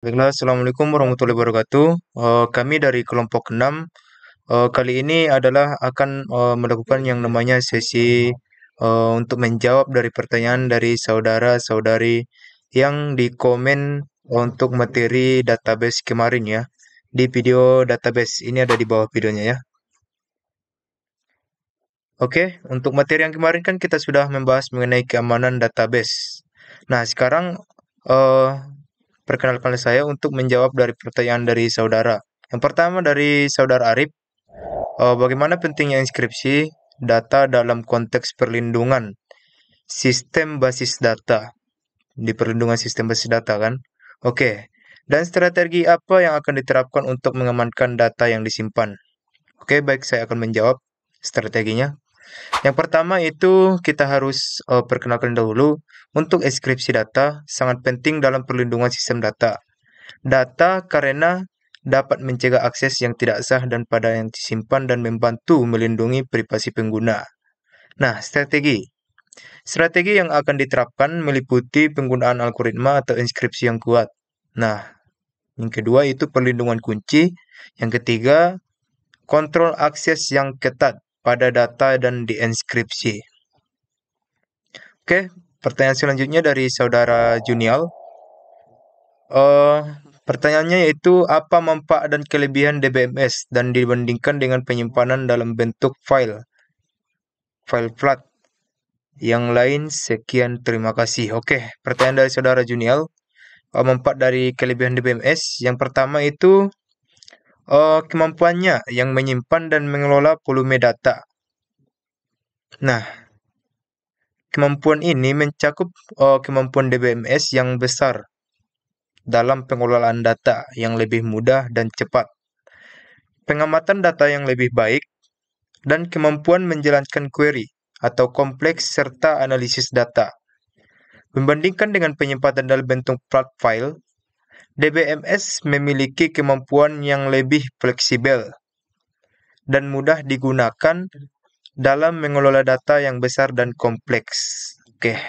Baiklah, Assalamualaikum warahmatullahi wabarakatuh. Kami dari kelompok 6 kali ini adalah akan melakukan yang namanya sesi untuk menjawab dari pertanyaan dari saudara-saudari yang di komen untuk materi database kemarin ya. Di video database ini ada di bawah videonya ya. Oke, untuk materi yang kemarin kan kita sudah membahas mengenai keamanan database. Nah, sekarang eh, perkenalkan saya untuk menjawab dari pertanyaan dari saudara. Yang pertama dari saudara Arif, bagaimana pentingnya inskripsi data dalam konteks perlindungan sistem basis data di perlindungan sistem basis data kan? Oke. Dan strategi apa yang akan diterapkan untuk mengamankan data yang disimpan? Oke, baik saya akan menjawab strateginya. Yang pertama itu kita harus perkenalkan dahulu untuk inskripsi data sangat penting dalam perlindungan sistem data. Data karena dapat mencegah akses yang tidak sah dan pada yang disimpan dan membantu melindungi privasi pengguna. Nah, strategi. Strategi yang akan diterapkan meliputi penggunaan algoritma atau inskripsi yang kuat. Nah, yang kedua itu perlindungan kunci. Yang ketiga, kontrol akses yang ketat pada data dan dienskripsi. Oke, pertanyaan selanjutnya dari saudara Junial. Eh, Pertanyaannya yaitu apa manfaat dan kelebihan DBMS dan dibandingkan dengan penyimpanan dalam bentuk file flat yang lain. Sekian, terima kasih. Oke, pertanyaan dari saudara Junial. Manfaat dari kelebihan DBMS. Yang pertama itu kemampuannya yang menyimpan dan mengelola volume data. Nah, kemampuan ini mencakup kemampuan DBMS yang besar dalam pengelolaan data yang lebih mudah dan cepat, pengamatan data yang lebih baik, dan kemampuan menjalankan query atau kompleks serta analisis data. Membandingkan dengan penyimpanan dalam bentuk flat file, DBMS memiliki kemampuan yang lebih fleksibel dan mudah digunakan dalam mengelola data yang besar dan kompleks. Oke,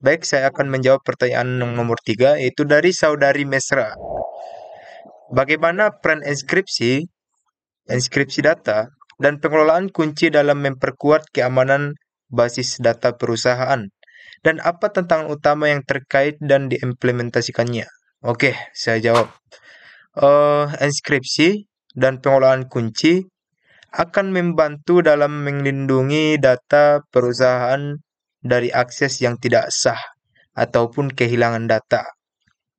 baik, saya akan menjawab pertanyaan nomor 3, yaitu dari saudari Mesra. Bagaimana peran inskripsi data, dan pengelolaan kunci dalam memperkuat keamanan basis data perusahaan? Dan apa tantangan utama yang terkait dan diimplementasikannya? Oke, saya jawab. Inskripsi dan pengelolaan kunci akan membantu dalam melindungi data perusahaan dari akses yang tidak sah ataupun kehilangan data.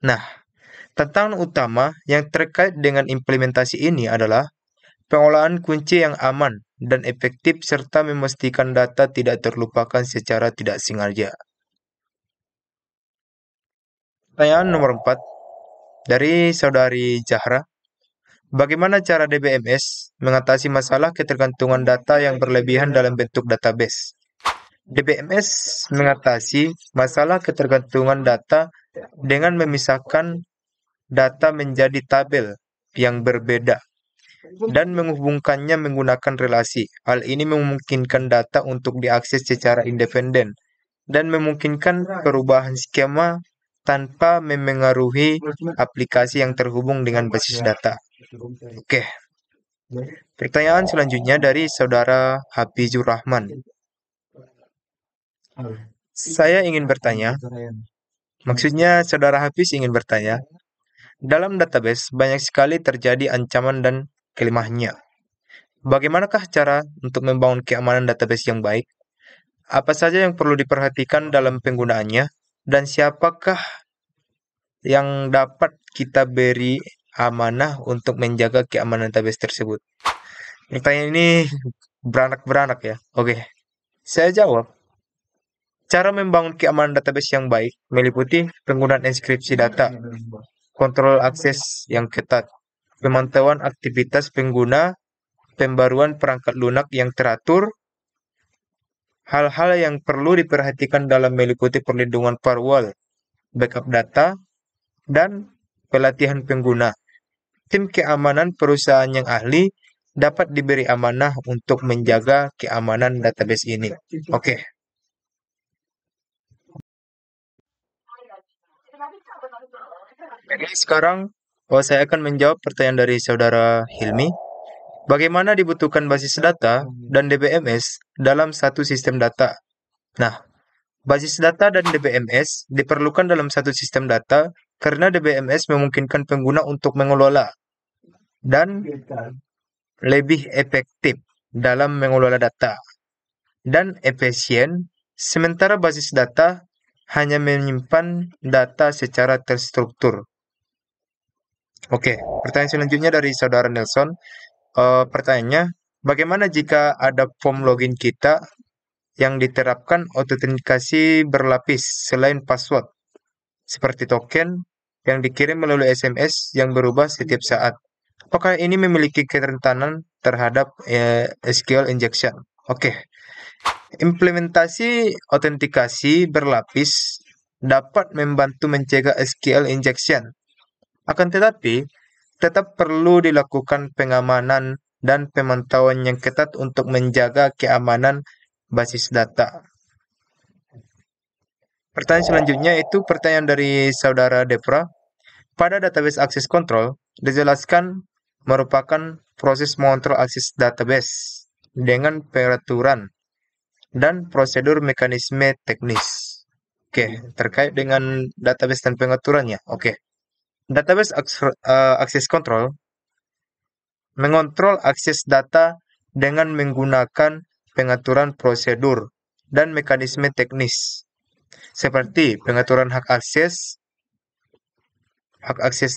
Nah, tantangan utama yang terkait dengan implementasi ini adalah pengolahan kunci yang aman dan efektif serta memastikan data tidak terlupakan secara tidak sengaja. Pertanyaan nomor 4 dari saudari Zahra. Bagaimana cara DBMS mengatasi masalah ketergantungan data yang berlebihan dalam bentuk database? DBMS mengatasi masalah ketergantungan data dengan memisahkan data menjadi tabel yang berbeda dan menghubungkannya menggunakan relasi. Hal ini memungkinkan data untuk diakses secara independen dan memungkinkan perubahan skema tanpa memengaruhi aplikasi yang terhubung dengan basis data. Oke, pertanyaan selanjutnya dari saudara Hafizur Rahman. Saya ingin bertanya, maksudnya saudara Hafiz ingin bertanya, dalam database banyak sekali terjadi ancaman dan kelemahannya. Bagaimanakah cara untuk membangun keamanan database yang baik? Apa saja yang perlu diperhatikan dalam penggunaannya? Dan siapakah yang dapat kita beri amanah untuk menjaga keamanan database tersebut? Pertanyaan ini beranak-beranak ya. Oke, saya jawab. Cara membangun keamanan database yang baik meliputi penggunaan inskripsi data, kontrol akses yang ketat, pemantauan aktivitas pengguna, pembaruan perangkat lunak yang teratur. Hal-hal yang perlu diperhatikan dalam meliputi perlindungan firewall, backup data, dan pelatihan pengguna. Tim keamanan perusahaan yang ahli dapat diberi amanah untuk menjaga keamanan database ini. Oke. Jadi sekarang saya akan menjawab pertanyaan dari saudara Hilmi. Bagaimana dibutuhkan basis data dan DBMS dalam satu sistem data? Nah, basis data dan DBMS diperlukan dalam satu sistem data karena DBMS memungkinkan pengguna untuk mengelola dan lebih efektif dalam mengelola data dan efisien, sementara basis data hanya menyimpan data secara terstruktur. Oke, pertanyaan selanjutnya dari saudara Nelson. Pertanyaannya, bagaimana jika ada form login kita yang diterapkan autentikasi berlapis selain password, seperti token yang dikirim melalui SMS yang berubah setiap saat? Apakah ini memiliki kerentanan terhadap SQL injection? Oke, implementasi autentikasi berlapis dapat membantu mencegah SQL injection. Akan tetapi, tetap perlu dilakukan pengamanan dan pemantauan yang ketat untuk menjaga keamanan basis data. Pertanyaan selanjutnya itu pertanyaan dari saudara Depra. Pada database access control, dijelaskan merupakan proses mengontrol akses database dengan peraturan dan prosedur mekanisme teknis. Oke, terkait dengan database dan pengaturannya. Oke, database access control mengontrol akses data dengan menggunakan pengaturan prosedur dan mekanisme teknis, seperti pengaturan hak akses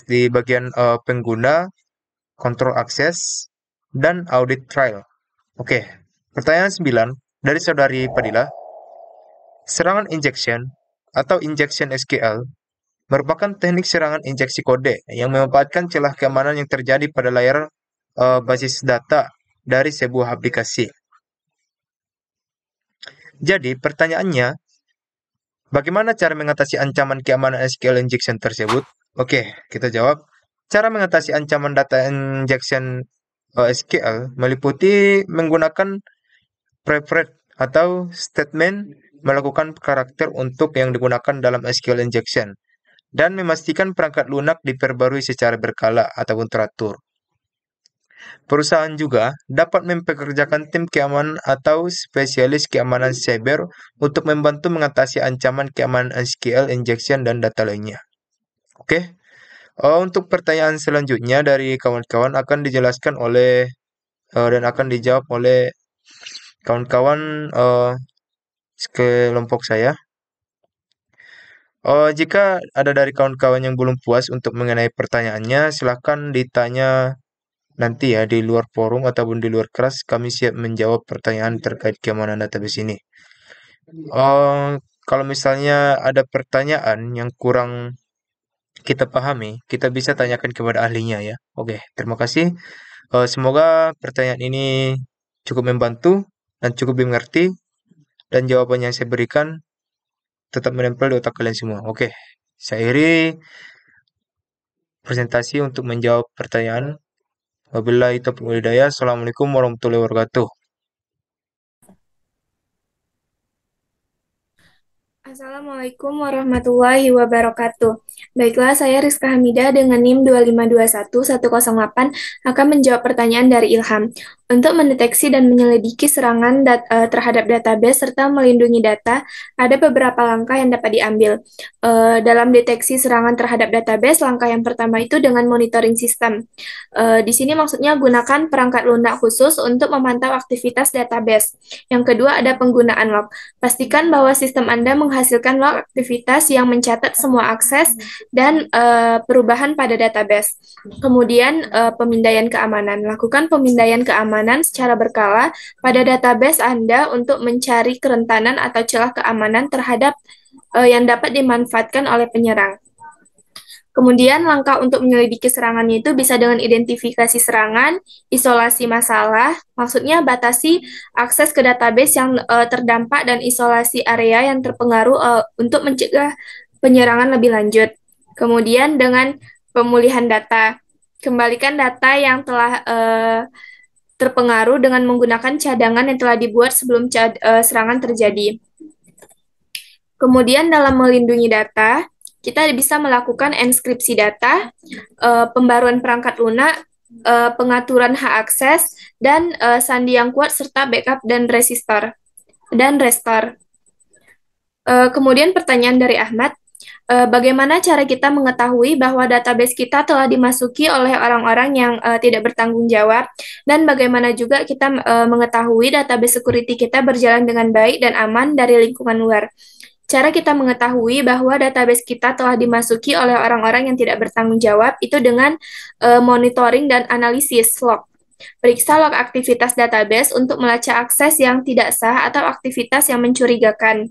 di bagian pengguna, kontrol akses, dan audit trial. Oke, pertanyaan 9 dari saudari Padilla. Serangan injection atau injection SQL merupakan teknik serangan injeksi kode yang memanfaatkan celah keamanan yang terjadi pada layar basis data dari sebuah aplikasi. Jadi, pertanyaannya, bagaimana cara mengatasi ancaman keamanan SQL injection tersebut? Oke, kita jawab. Cara mengatasi ancaman data injection SQL meliputi menggunakan prefred atau statement melakukan karakter untuk yang digunakan dalam SQL injection dan memastikan perangkat lunak diperbarui secara berkala ataupun teratur. Perusahaan juga dapat mempekerjakan tim keamanan atau spesialis keamanan cyber untuk membantu mengatasi ancaman keamanan SQL injection dan data lainnya. Oke, untuk pertanyaan selanjutnya dari kawan-kawan akan dijelaskan oleh dan akan dijawab oleh kawan-kawan kelompok saya. Jika ada dari kawan-kawan yang belum puas untuk mengenai pertanyaannya, silahkan ditanya nanti ya di luar forum ataupun di luar kelas. Kami siap menjawab pertanyaan terkait keamanan database ini. Kalau misalnya ada pertanyaan yang kurang kita pahami, kita bisa tanyakan kepada ahlinya ya. Oke, terima kasih. Semoga pertanyaan ini cukup membantu dan cukup dimengerti dan jawaban yang saya berikan tetap menempel di otak kalian semua. Oke, saya akhiri presentasi untuk menjawab pertanyaan. Wabillahi taufiq wal hidayah. Assalamualaikum warahmatullahi wabarakatuh. Assalamualaikum warahmatullahi wabarakatuh. Baiklah, saya Rizka Hamidah dengan NIM 2521108 akan menjawab pertanyaan dari Ilham. Untuk mendeteksi dan menyelidiki serangan terhadap database serta melindungi data, ada beberapa langkah yang dapat diambil. Dalam deteksi serangan terhadap database, langkah yang pertama itu dengan monitoring sistem. Di sini maksudnya gunakan perangkat lunak khusus untuk memantau aktivitas database. Yang kedua ada penggunaan log. Pastikan bahwa sistem Anda menghasilkan log aktivitas yang mencatat semua akses dan perubahan pada database. Kemudian pemindaian keamanan. Lakukan pemindaian keamanan secara berkala pada database Anda untuk mencari kerentanan atau celah keamanan terhadap yang dapat dimanfaatkan oleh penyerang. Kemudian langkah untuk menyelidiki serangannya itu bisa dengan identifikasi serangan, isolasi masalah, maksudnya batasi akses ke database yang terdampak dan isolasi area yang terpengaruh untuk mencegah penyerangan lebih lanjut. Kemudian dengan pemulihan data, kembalikan data yang telah terpengaruh dengan menggunakan cadangan yang telah dibuat sebelum serangan terjadi. Kemudian dalam melindungi data, kita bisa melakukan enskripsi data, pembaruan perangkat lunak, pengaturan hak akses, dan sandi yang kuat serta backup dan restore. Kemudian pertanyaan dari Ahmad, bagaimana cara kita mengetahui bahwa database kita telah dimasuki oleh orang-orang yang tidak bertanggung jawab, dan bagaimana juga kita mengetahui database security kita berjalan dengan baik dan aman dari lingkungan luar. Cara kita mengetahui bahwa database kita telah dimasuki oleh orang-orang yang tidak bertanggung jawab itu dengan monitoring dan analisis log. Periksa log aktivitas database untuk melacak akses yang tidak sah atau aktivitas yang mencurigakan.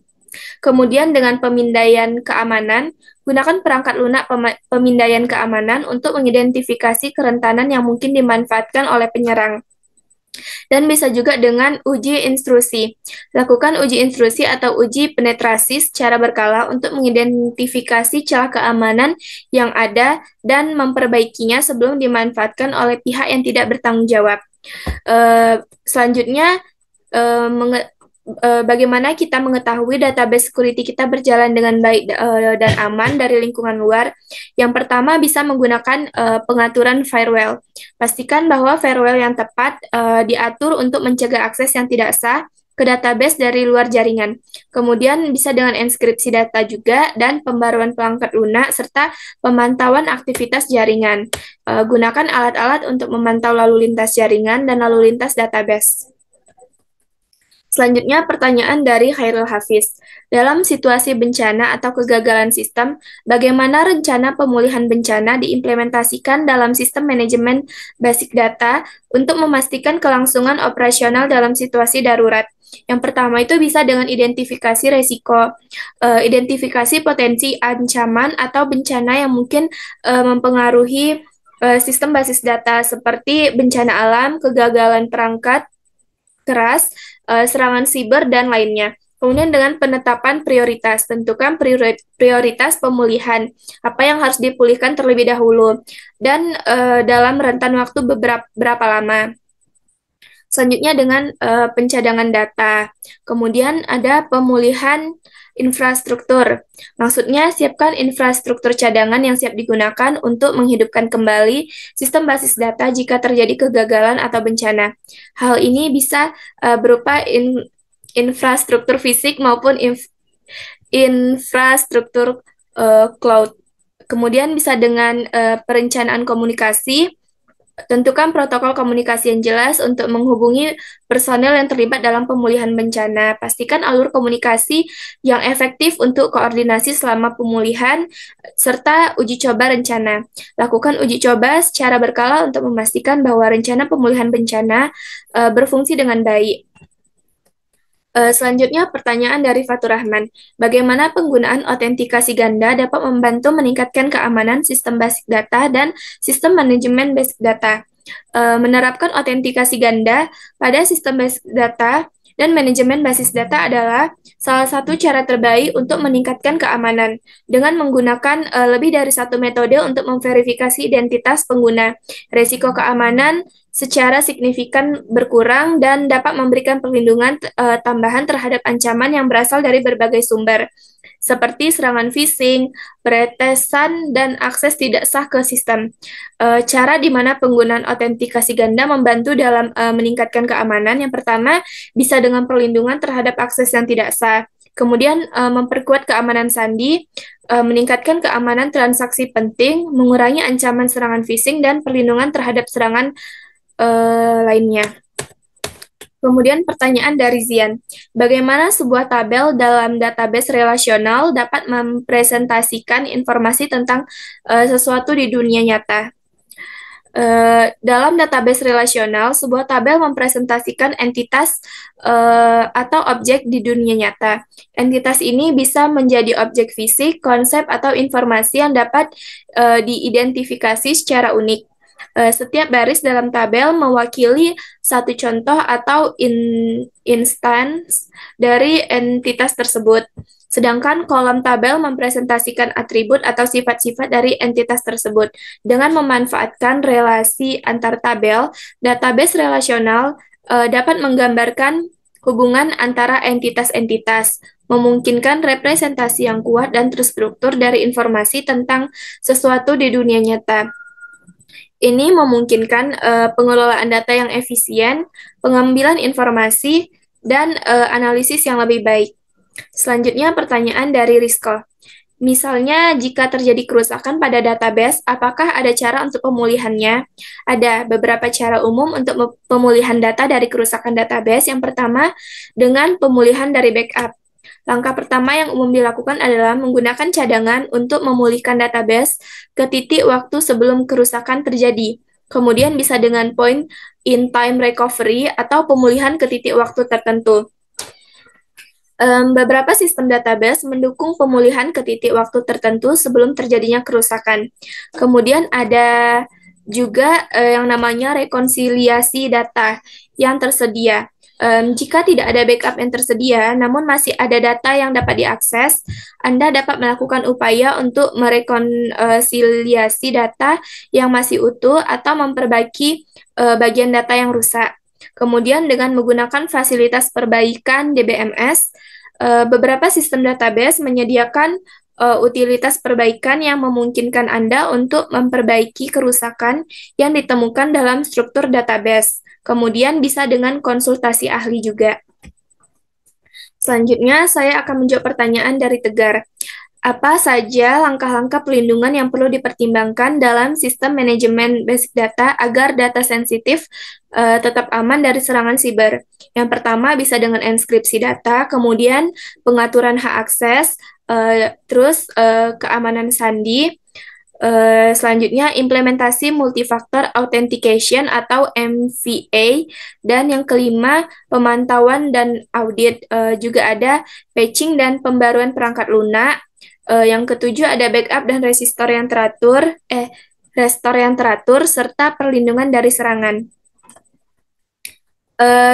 Kemudian dengan pemindaian keamanan, gunakan perangkat lunak pemindaian keamanan untuk mengidentifikasi kerentanan yang mungkin dimanfaatkan oleh penyerang. Dan bisa juga dengan uji intrusi. Lakukan uji intrusi atau uji penetrasi secara berkala untuk mengidentifikasi celah keamanan yang ada dan memperbaikinya sebelum dimanfaatkan oleh pihak yang tidak bertanggung jawab. Selanjutnya, bagaimana kita mengetahui database security kita berjalan dengan baik dan aman dari lingkungan luar. Yang pertama bisa menggunakan pengaturan firewall. Pastikan bahwa firewall yang tepat diatur untuk mencegah akses yang tidak sah ke database dari luar jaringan. Kemudian bisa dengan enskripsi data juga dan pembaruan perangkat lunak serta pemantauan aktivitas jaringan. Gunakan alat-alat untuk memantau lalu lintas jaringan dan lalu lintas database. Selanjutnya, pertanyaan dari Khairul Hafiz. Dalam situasi bencana atau kegagalan sistem, bagaimana rencana pemulihan bencana diimplementasikan dalam sistem manajemen basic data untuk memastikan kelangsungan operasional dalam situasi darurat? Yang pertama itu bisa dengan identifikasi resiko, identifikasi potensi ancaman atau bencana yang mungkin mempengaruhi sistem basis data seperti bencana alam, kegagalan perangkat keras, serangan siber, dan lainnya. Kemudian dengan penetapan prioritas, tentukan prioritas pemulihan, apa yang harus dipulihkan terlebih dahulu, dan dalam rentan waktu berapa lama. Selanjutnya dengan pencadangan data. Kemudian ada pemulihan infrastruktur. Maksudnya siapkan infrastruktur cadangan yang siap digunakan untuk menghidupkan kembali sistem basis data jika terjadi kegagalan atau bencana. Hal ini bisa berupa infrastruktur fisik maupun infrastruktur cloud. Kemudian bisa dengan perencanaan komunikasi. Tentukan protokol komunikasi yang jelas untuk menghubungi personel yang terlibat dalam pemulihan bencana. Pastikan alur komunikasi yang efektif untuk koordinasi selama pemulihan, serta uji coba rencana. Lakukan uji coba secara berkala untuk memastikan bahwa rencana pemulihan bencana berfungsi dengan baik. Selanjutnya, pertanyaan dari Fatur Rahman. Bagaimana penggunaan autentikasi ganda dapat membantu meningkatkan keamanan sistem basic data dan sistem manajemen basic data? Menerapkan autentikasi ganda pada sistem basic data dan manajemen basis data adalah salah satu cara terbaik untuk meningkatkan keamanan dengan menggunakan lebih dari satu metode untuk memverifikasi identitas pengguna. Risiko keamanan secara signifikan berkurang dan dapat memberikan perlindungan tambahan terhadap ancaman yang berasal dari berbagai sumber, seperti serangan phishing, peretesan, dan akses tidak sah ke sistem. Cara di mana penggunaan autentikasi ganda membantu dalam meningkatkan keamanan. Yang pertama, bisa dengan perlindungan terhadap akses yang tidak sah. Kemudian memperkuat keamanan sandi, meningkatkan keamanan transaksi penting, mengurangi ancaman serangan phishing, dan perlindungan terhadap serangan lainnya. Kemudian pertanyaan dari Zian, bagaimana sebuah tabel dalam database relasional dapat mempresentasikan informasi tentang sesuatu di dunia nyata? Dalam database relasional, sebuah tabel mempresentasikan entitas atau objek di dunia nyata. Entitas ini bisa menjadi objek fisik, konsep, atau informasi yang dapat diidentifikasi secara unik. Setiap baris dalam tabel mewakili satu contoh atau instance dari entitas tersebut. Sedangkan kolom tabel mempresentasikan atribut atau sifat-sifat dari entitas tersebut. Dengan memanfaatkan relasi antar tabel, database relasional dapat menggambarkan hubungan antara entitas-entitas, memungkinkan representasi yang kuat dan terstruktur dari informasi tentang sesuatu di dunia nyata. Ini memungkinkan pengelolaan data yang efisien, pengambilan informasi, dan analisis yang lebih baik. Selanjutnya pertanyaan dari Rizko. Misalnya, jika terjadi kerusakan pada database, apakah ada cara untuk pemulihannya? Ada beberapa cara umum untuk pemulihan data dari kerusakan database. Yang pertama, dengan pemulihan dari backup. Langkah pertama yang umum dilakukan adalah menggunakan cadangan untuk memulihkan database ke titik waktu sebelum kerusakan terjadi. Kemudian bisa dengan point in time recovery atau pemulihan ke titik waktu tertentu. Beberapa sistem database mendukung pemulihan ke titik waktu tertentu sebelum terjadinya kerusakan. Kemudian ada juga yang namanya rekonsiliasi data yang tersedia. Jika tidak ada backup yang tersedia, namun masih ada data yang dapat diakses, Anda dapat melakukan upaya untuk merekonsiliasi data yang masih utuh atau memperbaiki bagian data yang rusak. Kemudian dengan menggunakan fasilitas perbaikan DBMS, beberapa sistem database menyediakan utilitas perbaikan yang memungkinkan Anda untuk memperbaiki kerusakan yang ditemukan dalam struktur database. Kemudian bisa dengan konsultasi ahli juga. Selanjutnya, saya akan menjawab pertanyaan dari Tegar. Apa saja langkah-langkah pelindungan yang perlu dipertimbangkan dalam sistem manajemen basic data agar data sensitif tetap aman dari serangan siber? Yang pertama bisa dengan enskripsi data, kemudian pengaturan hak akses, terus keamanan sandi, selanjutnya implementasi multifaktor authentication atau MVA, dan yang kelima pemantauan dan audit. Juga ada patching dan pembaruan perangkat lunak. Yang ketujuh ada backup dan restore yang teratur serta perlindungan dari serangan.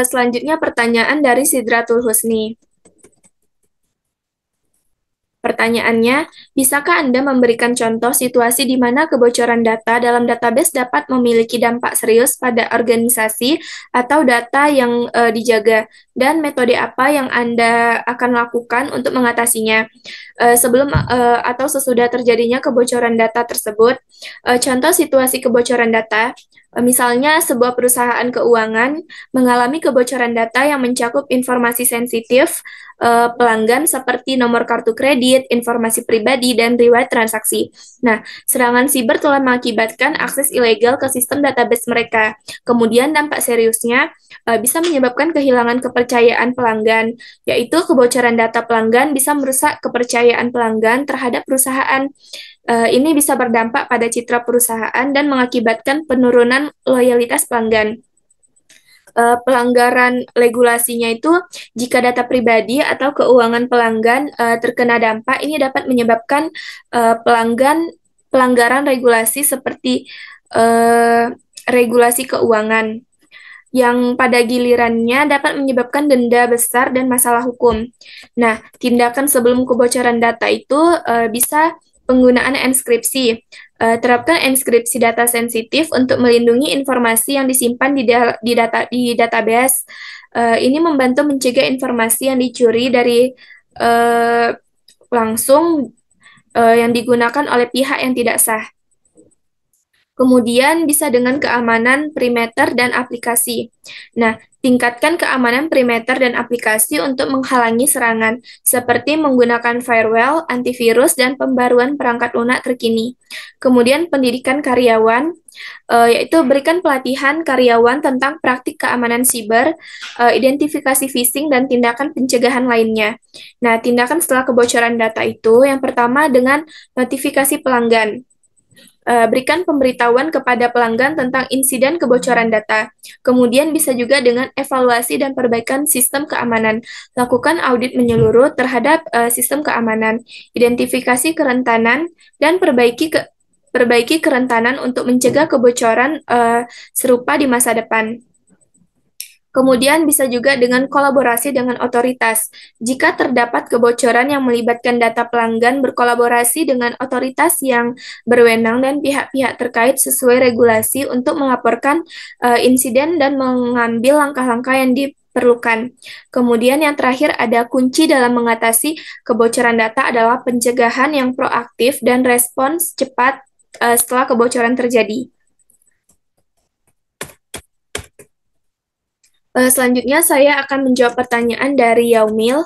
Selanjutnya pertanyaan dari Sidratul Husni. Pertanyaannya, bisakah Anda memberikan contoh situasi di mana kebocoran data dalam database dapat memiliki dampak serius pada organisasi atau data yang dijaga, dan metode apa yang Anda akan lakukan untuk mengatasinya? Sebelum atau sesudah terjadinya kebocoran data tersebut, contoh situasi kebocoran data, misalnya sebuah perusahaan keuangan mengalami kebocoran data yang mencakup informasi sensitif pelanggan seperti nomor kartu kredit, informasi pribadi, dan riwayat transaksi. Nah, serangan siber telah mengakibatkan akses ilegal ke sistem database mereka. Kemudian dampak seriusnya bisa menyebabkan kehilangan kepercayaan pelanggan, yaitu kebocoran data pelanggan bisa merusak kepercayaan pelanggan terhadap perusahaan. Ini bisa berdampak pada citra perusahaan dan mengakibatkan penurunan loyalitas pelanggan. Pelanggaran regulasinya itu jika data pribadi atau keuangan pelanggan terkena dampak, ini dapat menyebabkan pelanggaran regulasi seperti regulasi keuangan yang pada gilirannya dapat menyebabkan denda besar dan masalah hukum. Nah, tindakan sebelum kebocoran data itu bisa penggunaan enskripsi. Terapkan enskripsi data sensitif untuk melindungi informasi yang disimpan di database. Ini membantu mencegah informasi yang dicuri dari langsung yang digunakan oleh pihak yang tidak sah. Kemudian bisa dengan keamanan perimeter dan aplikasi. Nah, tingkatkan keamanan perimeter dan aplikasi untuk menghalangi serangan, seperti menggunakan firewall, antivirus, dan pembaruan perangkat lunak terkini. Kemudian pendidikan karyawan, yaitu berikan pelatihan karyawan tentang praktik keamanan siber, identifikasi phishing, dan tindakan pencegahan lainnya. Nah, tindakan setelah kebocoran data itu, yang pertama dengan notifikasi pelanggan. Berikan pemberitahuan kepada pelanggan tentang insiden kebocoran data. Kemudian bisa juga dengan evaluasi dan perbaikan sistem keamanan. Lakukan audit menyeluruh terhadap sistem keamanan, identifikasi kerentanan, dan perbaiki kerentanan untuk mencegah kebocoran serupa di masa depan. Kemudian bisa juga dengan kolaborasi dengan otoritas. Jika terdapat kebocoran yang melibatkan data pelanggan, berkolaborasi dengan otoritas yang berwenang dan pihak-pihak terkait sesuai regulasi untuk melaporkan insiden dan mengambil langkah-langkah yang diperlukan. Kemudian yang terakhir ada kunci dalam mengatasi kebocoran data adalah pencegahan yang proaktif dan respons cepat setelah kebocoran terjadi. Selanjutnya saya akan menjawab pertanyaan dari Yaumil.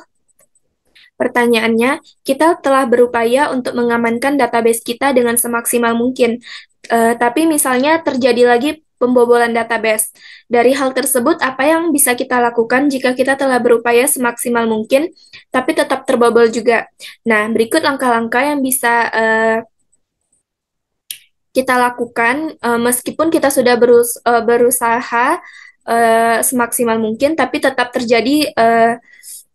Pertanyaannya, kita telah berupaya untuk mengamankan database kita dengan semaksimal mungkin. Tapi misalnya terjadi lagi pembobolan database. Dari hal tersebut, apa yang bisa kita lakukan jika kita telah berupaya semaksimal mungkin, tapi tetap terbobol juga? Nah, berikut langkah-langkah yang bisa kita lakukan meskipun kita sudah berusaha semaksimal mungkin, tapi tetap terjadi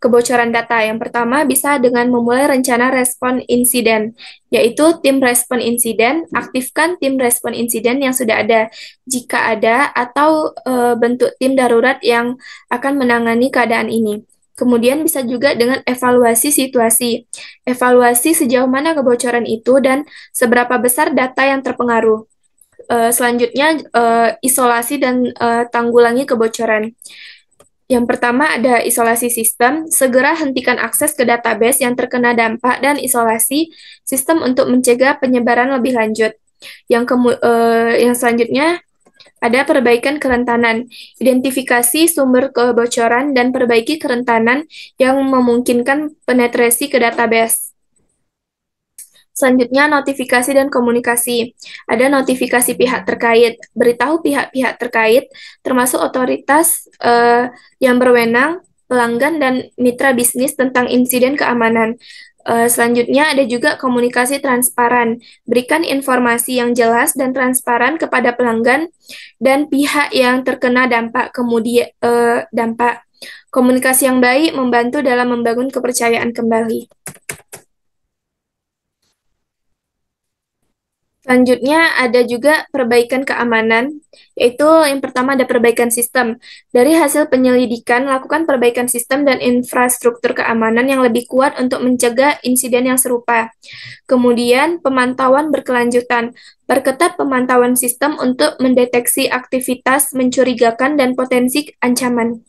kebocoran data. Yang pertama bisa dengan memulai rencana respon insiden, yaitu tim respon insiden, aktifkan tim respon insiden yang sudah ada, jika ada, atau bentuk tim darurat yang akan menangani keadaan ini. Kemudian bisa juga dengan evaluasi situasi. Evaluasi sejauh mana kebocoran itu dan seberapa besar data yang terpengaruh. Selanjutnya, isolasi dan tanggulangi kebocoran. Yang pertama ada isolasi sistem, segera hentikan akses ke database yang terkena dampak dan isolasi sistem untuk mencegah penyebaran lebih lanjut. Yang selanjutnya ada perbaikan kerentanan, identifikasi sumber kebocoran dan perbaiki kerentanan yang memungkinkan penetrasi ke database. Selanjutnya, notifikasi dan komunikasi. Ada notifikasi pihak terkait, beritahu pihak-pihak terkait, termasuk otoritas yang berwenang, pelanggan, dan mitra bisnis tentang insiden keamanan. Selanjutnya, ada juga komunikasi transparan. Berikan informasi yang jelas dan transparan kepada pelanggan dan pihak yang terkena dampak. Kemudian, dampak komunikasi yang baik membantu dalam membangun kepercayaan kembali. Selanjutnya ada juga perbaikan keamanan, yaitu yang pertama ada perbaikan sistem. Dari hasil penyelidikan, lakukan perbaikan sistem dan infrastruktur keamanan yang lebih kuat untuk mencegah insiden yang serupa. Kemudian pemantauan berkelanjutan, perketat pemantauan sistem untuk mendeteksi aktivitas mencurigakan dan potensi ancaman.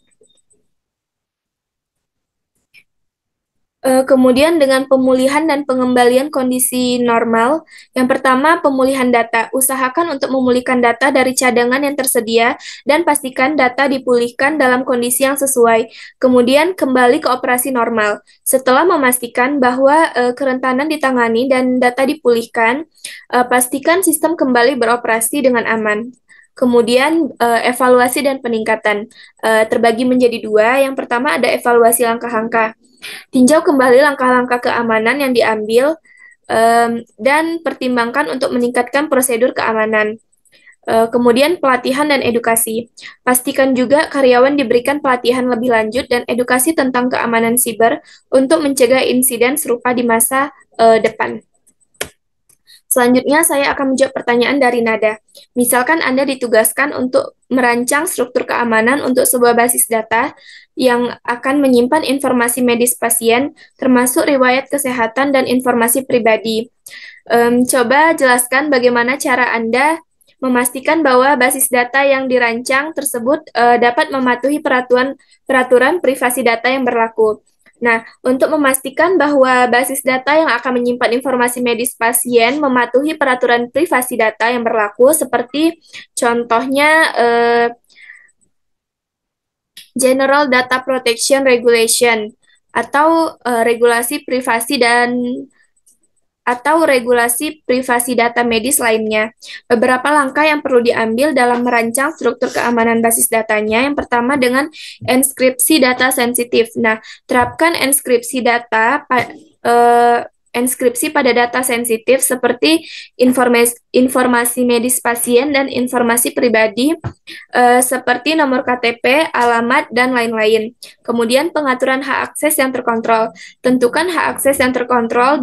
Kemudian dengan pemulihan dan pengembalian kondisi normal, yang pertama pemulihan data. Usahakan untuk memulihkan data dari cadangan yang tersedia dan pastikan data dipulihkan dalam kondisi yang sesuai. Kemudian kembali ke operasi normal. Setelah memastikan bahwa kerentanan ditangani dan data dipulihkan, pastikan sistem kembali beroperasi dengan aman. Kemudian evaluasi dan peningkatan terbagi menjadi dua. Yang pertama ada evaluasi langkah-langkah. Tinjau kembali langkah-langkah keamanan yang diambil dan pertimbangkan untuk meningkatkan prosedur keamanan. Kemudian pelatihan dan edukasi. Pastikan juga karyawan diberikan pelatihan lebih lanjut dan edukasi tentang keamanan siber untuk mencegah insiden serupa di masa depan. Selanjutnya, saya akan menjawab pertanyaan dari Nada. Misalkan Anda ditugaskan untuk merancang struktur keamanan untuk sebuah basis data yang akan menyimpan informasi medis pasien, termasuk riwayat kesehatan dan informasi pribadi. Coba jelaskan bagaimana cara Anda memastikan bahwa basis data yang dirancang tersebut dapat mematuhi peraturan privasi data yang berlaku. Nah, untuk memastikan bahwa basis data yang akan menyimpan informasi medis pasien mematuhi peraturan privasi data yang berlaku, seperti contohnya General Data Protection Regulation atau regulasi privasi data medis lainnya. Beberapa langkah yang perlu diambil dalam merancang struktur keamanan basis datanya. Yang pertama dengan enskripsi data sensitif. Nah, terapkan enskripsi pada data sensitif seperti informasi medis pasien dan informasi pribadi seperti nomor KTP, alamat, dan lain-lain. Kemudian pengaturan hak akses yang terkontrol. Tentukan hak akses yang terkontrol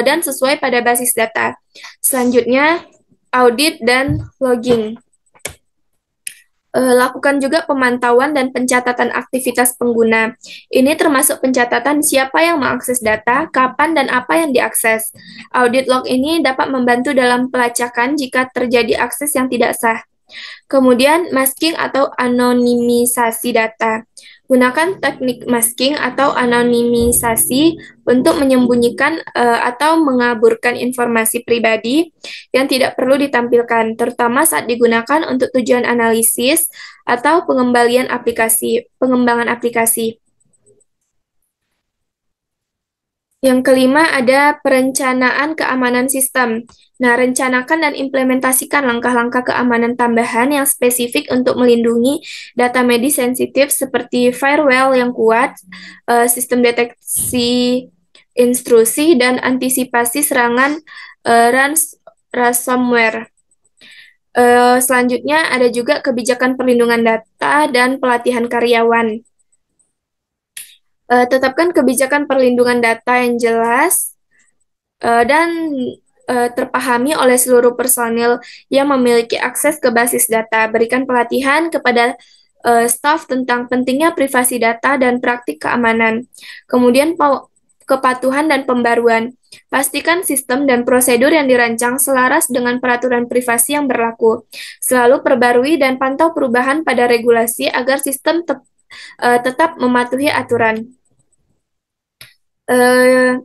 dan sesuai pada basis data. Selanjutnya, audit dan logging. Lakukan juga pemantauan dan pencatatan aktivitas pengguna. Ini termasuk pencatatan siapa yang mengakses data, kapan, dan apa yang diakses. Audit log ini dapat membantu dalam pelacakan jika terjadi akses yang tidak sah. Kemudian, masking atau anonimisasi data. Gunakan teknik masking atau anonimisasi untuk menyembunyikan atau mengaburkan informasi pribadi yang tidak perlu ditampilkan, terutama saat digunakan untuk tujuan analisis atau pengembangan aplikasi. Yang kelima ada perencanaan keamanan sistem. Nah, rencanakan dan implementasikan langkah-langkah keamanan tambahan yang spesifik untuk melindungi data medis sensitif seperti firewall yang kuat, sistem deteksi intrusi, dan antisipasi serangan ransomware. Selanjutnya ada juga kebijakan perlindungan data dan pelatihan karyawan. Tetapkan kebijakan perlindungan data yang jelas dan terpahami oleh seluruh personil yang memiliki akses ke basis data. Berikan pelatihan kepada staf tentang pentingnya privasi data dan praktik keamanan. Kemudian kepatuhan dan pembaruan. Pastikan sistem dan prosedur yang dirancang selaras dengan peraturan privasi yang berlaku. Selalu perbarui dan pantau perubahan pada regulasi agar sistem tetap mematuhi aturan.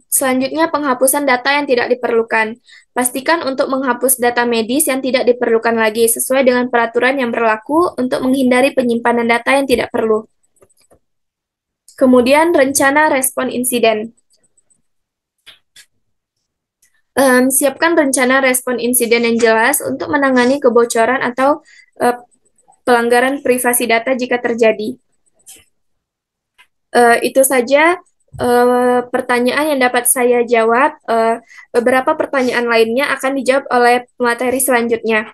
Selanjutnya, penghapusan data yang tidak diperlukan. Pastikan untuk menghapus data medis yang tidak diperlukan lagi sesuai dengan peraturan yang berlaku untuk menghindari penyimpanan data yang tidak perlu. Kemudian, rencana respon insiden. Siapkan rencana respon insiden yang jelas untuk menangani kebocoran atau pelanggaran privasi data jika terjadi. Itu saja pertanyaan yang dapat saya jawab. Beberapa pertanyaan lainnya akan dijawab oleh materi selanjutnya.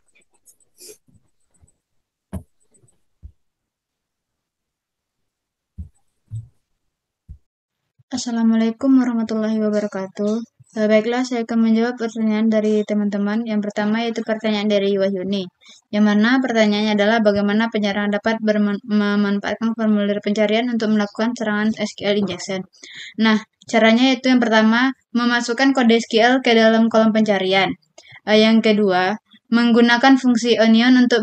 Assalamualaikum warahmatullahi wabarakatuh. Baiklah, saya akan menjawab pertanyaan dari teman-teman. Yang pertama yaitu pertanyaan dari Wahyuni, yang mana pertanyaannya adalah bagaimana penyerang dapat memanfaatkan formulir pencarian untuk melakukan serangan SQL injection. Nah, caranya yaitu yang pertama, memasukkan kode SQL ke dalam kolom pencarian. Yang kedua, menggunakan fungsi onion untuk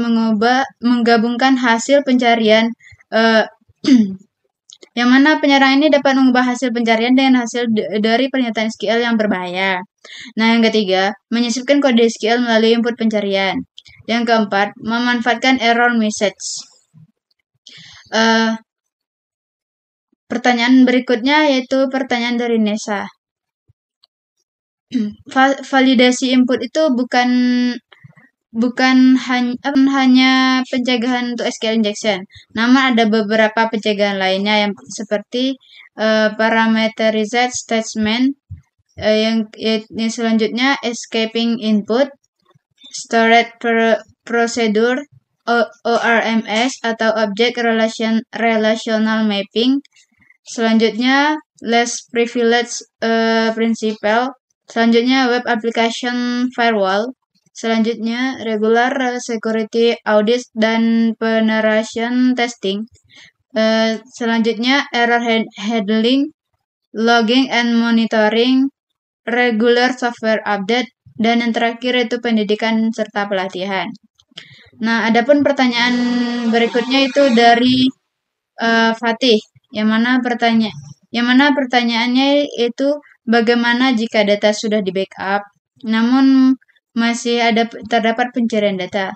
menggabungkan hasil pencarian yang mana penyerang ini dapat mengubah hasil pencarian dengan hasil dari pernyataan SQL yang berbahaya. Nah, yang ketiga, menyisipkan kode SQL melalui input pencarian. Yang keempat, memanfaatkan error message. Pertanyaan berikutnya yaitu pertanyaan dari Nesa. Validasi input itu bukan hanya pencegahan untuk SQL injection, namun ada beberapa pencegahan lainnya yang seperti parameterized statement, yang selanjutnya escaping input, storage procedure, ORMS atau object relational mapping. Selanjutnya less privilege principle. Selanjutnya web application firewall. Selanjutnya regular security audit dan penetration testing. Selanjutnya error handling, logging and monitoring, regular software update, dan yang terakhir itu pendidikan serta pelatihan. Nah, adapun pertanyaan berikutnya itu dari Fatih, yang mana pertanyaannya itu bagaimana jika data sudah di backup, namun masih terdapat pencurian data.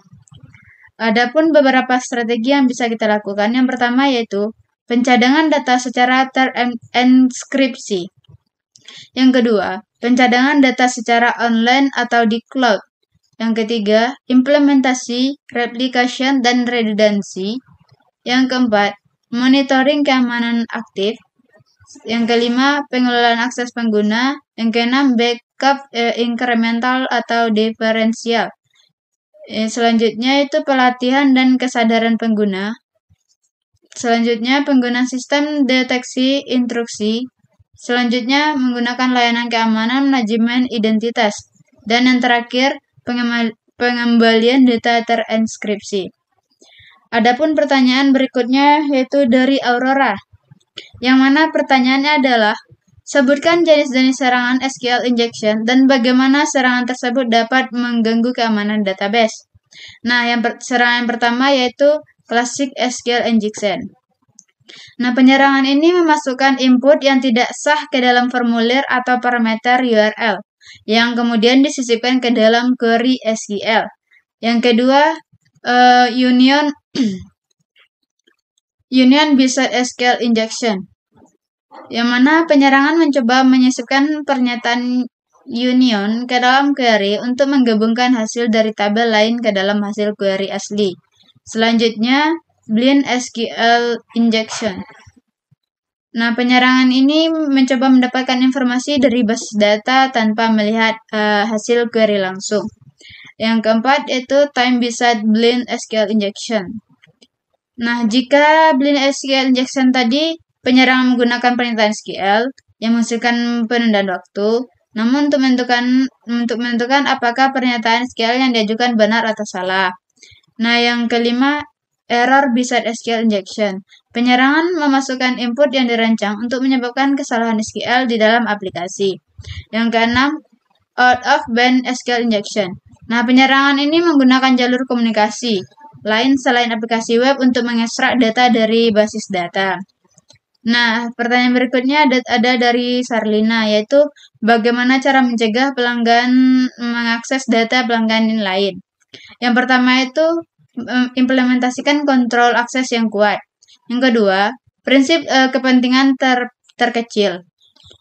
Adapun beberapa strategi yang bisa kita lakukan. Yang pertama yaitu pencadangan data secara terenkripsi. Yang kedua, pencadangan data secara online atau di cloud. Yang ketiga, implementasi, replication, dan redundancy. Yang keempat, monitoring keamanan aktif. Yang kelima, pengelolaan akses pengguna. Yang keenam, backup incremental atau diferensial. Selanjutnya itu pelatihan dan kesadaran pengguna. Selanjutnya, penggunaan sistem deteksi intrusi. Selanjutnya, menggunakan layanan keamanan manajemen identitas. Dan yang terakhir, pengembalian data terenkripsi. Adapun pertanyaan berikutnya yaitu dari Aurora, yang mana pertanyaannya adalah sebutkan jenis-jenis serangan SQL injection dan bagaimana serangan tersebut dapat mengganggu keamanan database. Nah, serangan pertama yaitu classic SQL injection. Nah, penyerangan ini memasukkan input yang tidak sah ke dalam formulir atau parameter URL, yang kemudian disisipkan ke dalam query SQL. Yang kedua, union Besides SQL injection, yang mana penyerangan mencoba menyisipkan pernyataan union ke dalam query untuk menggabungkan hasil dari tabel lain ke dalam hasil query asli. Selanjutnya, blind SQL injection. Nah, penyerangan ini mencoba mendapatkan informasi dari basis data tanpa melihat hasil query langsung. Yang keempat yaitu time-based blind SQL injection. Nah, jika blind SQL injection tadi penyerang menggunakan pernyataan SQL yang menghasilkan penundaan waktu, namun untuk menentukan apakah pernyataan SQL yang diajukan benar atau salah. Nah, yang kelima, error besides SQL injection. Penyerangan memasukkan input yang dirancang untuk menyebabkan kesalahan SQL di dalam aplikasi. Yang keenam, out of band SQL injection. Nah, penyerangan ini menggunakan jalur komunikasi lain selain aplikasi web untuk mengekstrak data dari basis data. Nah, pertanyaan berikutnya ada dari Sarlina, yaitu bagaimana cara mencegah pelanggan mengakses data pelanggan lain. Yang pertama itu implementasikan kontrol akses yang kuat. Yang kedua, prinsip kepentingan terkecil.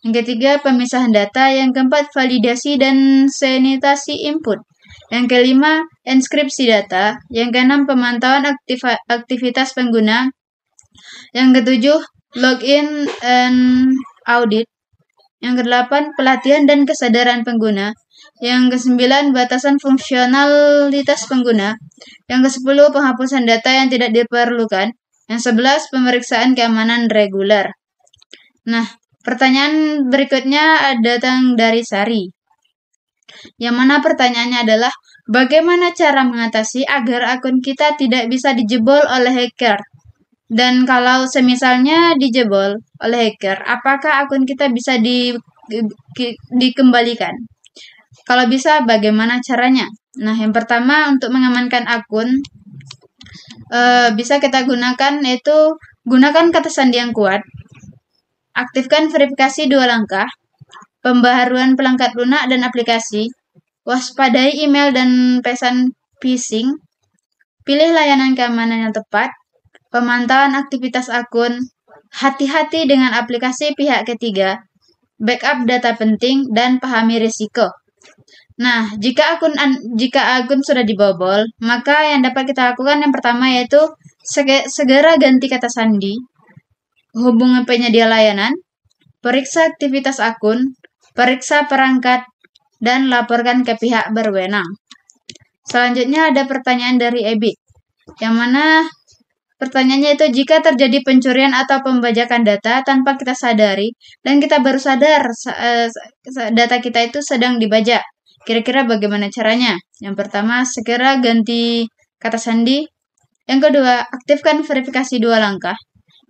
Yang ketiga, pemisahan data. Yang keempat, validasi dan sanitasi input. Yang kelima, inskripsi data. Yang keenam, pemantauan aktivitas pengguna. Yang ketujuh, login and audit. Yang kedelapan, pelatihan dan kesadaran pengguna. Yang kesembilan, batasan fungsionalitas pengguna. Yang kesepuluh, penghapusan data yang tidak diperlukan. Yang 11, pemeriksaan keamanan reguler. Nah, pertanyaan berikutnya datang dari Sari. Yang mana pertanyaannya adalah, bagaimana cara mengatasi agar akun kita tidak bisa dijebol oleh hacker? Dan kalau semisalnya dijebol oleh hacker, apakah akun kita bisa dikembalikan? Kalau bisa, bagaimana caranya? Nah, yang pertama untuk mengamankan akun, bisa kita gunakan yaitu gunakan kata sandi yang kuat, aktifkan verifikasi 2 langkah, pembaharuan pelengkap lunak dan aplikasi, waspadai email dan pesan phishing, pilih layanan keamanan yang tepat, pemantauan aktivitas akun, hati-hati dengan aplikasi pihak ketiga, backup data penting, dan pahami risiko. Nah, jika akun sudah dibobol, maka yang dapat kita lakukan yang pertama yaitu segera ganti kata sandi, hubungi penyedia layanan, periksa aktivitas akun, periksa perangkat, dan laporkan ke pihak berwenang. Selanjutnya ada pertanyaan dari Ebit, yang mana pertanyaannya itu jika terjadi pencurian atau pembajakan data tanpa kita sadari, dan kita baru sadar data kita itu sedang dibajak. Kira-kira bagaimana caranya? Yang pertama, segera ganti kata sandi. Yang kedua, aktifkan verifikasi 2 langkah.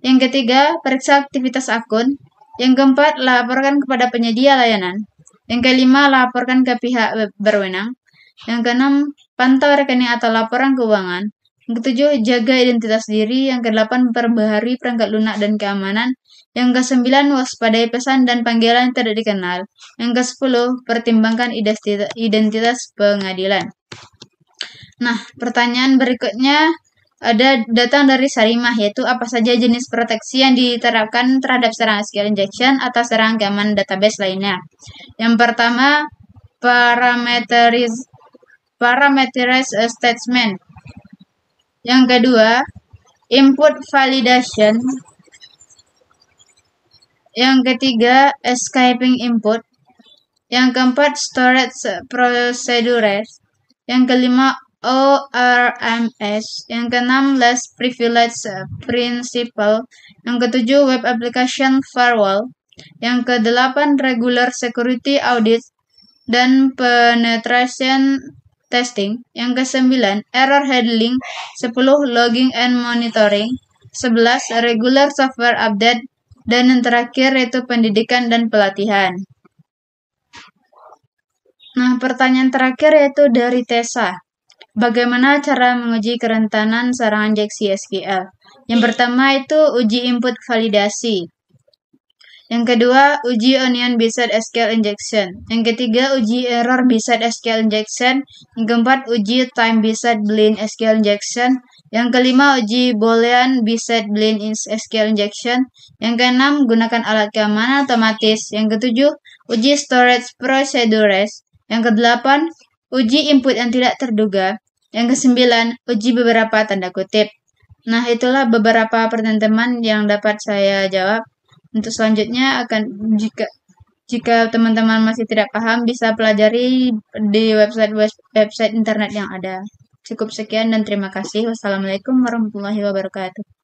Yang ketiga, periksa aktivitas akun. Yang keempat, laporkan kepada penyedia layanan. Yang kelima, laporkan ke pihak berwenang. Yang keenam, pantau rekening atau laporan keuangan. Yang ketujuh, jaga identitas diri. Yang kedelapan, perbaharui perangkat lunak dan keamanan. Yang kesembilan, waspadai pesan dan panggilan tidak dikenal. Yang kesepuluh, pertimbangkan identitas pengadilan. Nah, pertanyaan berikutnya datang dari Sarimah, yaitu apa saja jenis proteksi yang diterapkan terhadap serangan SQL injection atau serangan keamanan database lainnya. Yang pertama, parameterized statement. Yang kedua, input validation. Yang ketiga, escaping input. Yang keempat, storage procedures. Yang kelima, ORMS. Yang keenam, less privilege principle. Yang ketujuh, web application firewall. Yang kedelapan, regular security audit dan penetration testing. Yang kesembilan, error handling. 10, logging and monitoring. 11, regular software update. Dan yang terakhir yaitu pendidikan dan pelatihan. Nah, pertanyaan terakhir yaitu dari Tessa. bagaimana cara menguji kerentanan serangan injeksi SQL? Yang pertama itu uji input validasi. Yang kedua, uji onion-based SQL injection. Yang ketiga, uji error-based SQL injection. Yang keempat, uji time-based Boolean SQL injection. Yang kelima, uji Boolean-based Boolean SQL injection. Yang keenam, gunakan alat keamanan otomatis. Yang ketujuh, uji storage procedures. Yang kedelapan, uji input yang tidak terduga. Yang kesembilan, uji beberapa tanda kutip. Nah, itulah beberapa pertanyaan teman yang dapat saya jawab. Untuk selanjutnya jika teman-teman masih tidak paham bisa pelajari di website internet yang ada. Cukup sekian dan terima kasih. Wassalamualaikum warahmatullahi wabarakatuh.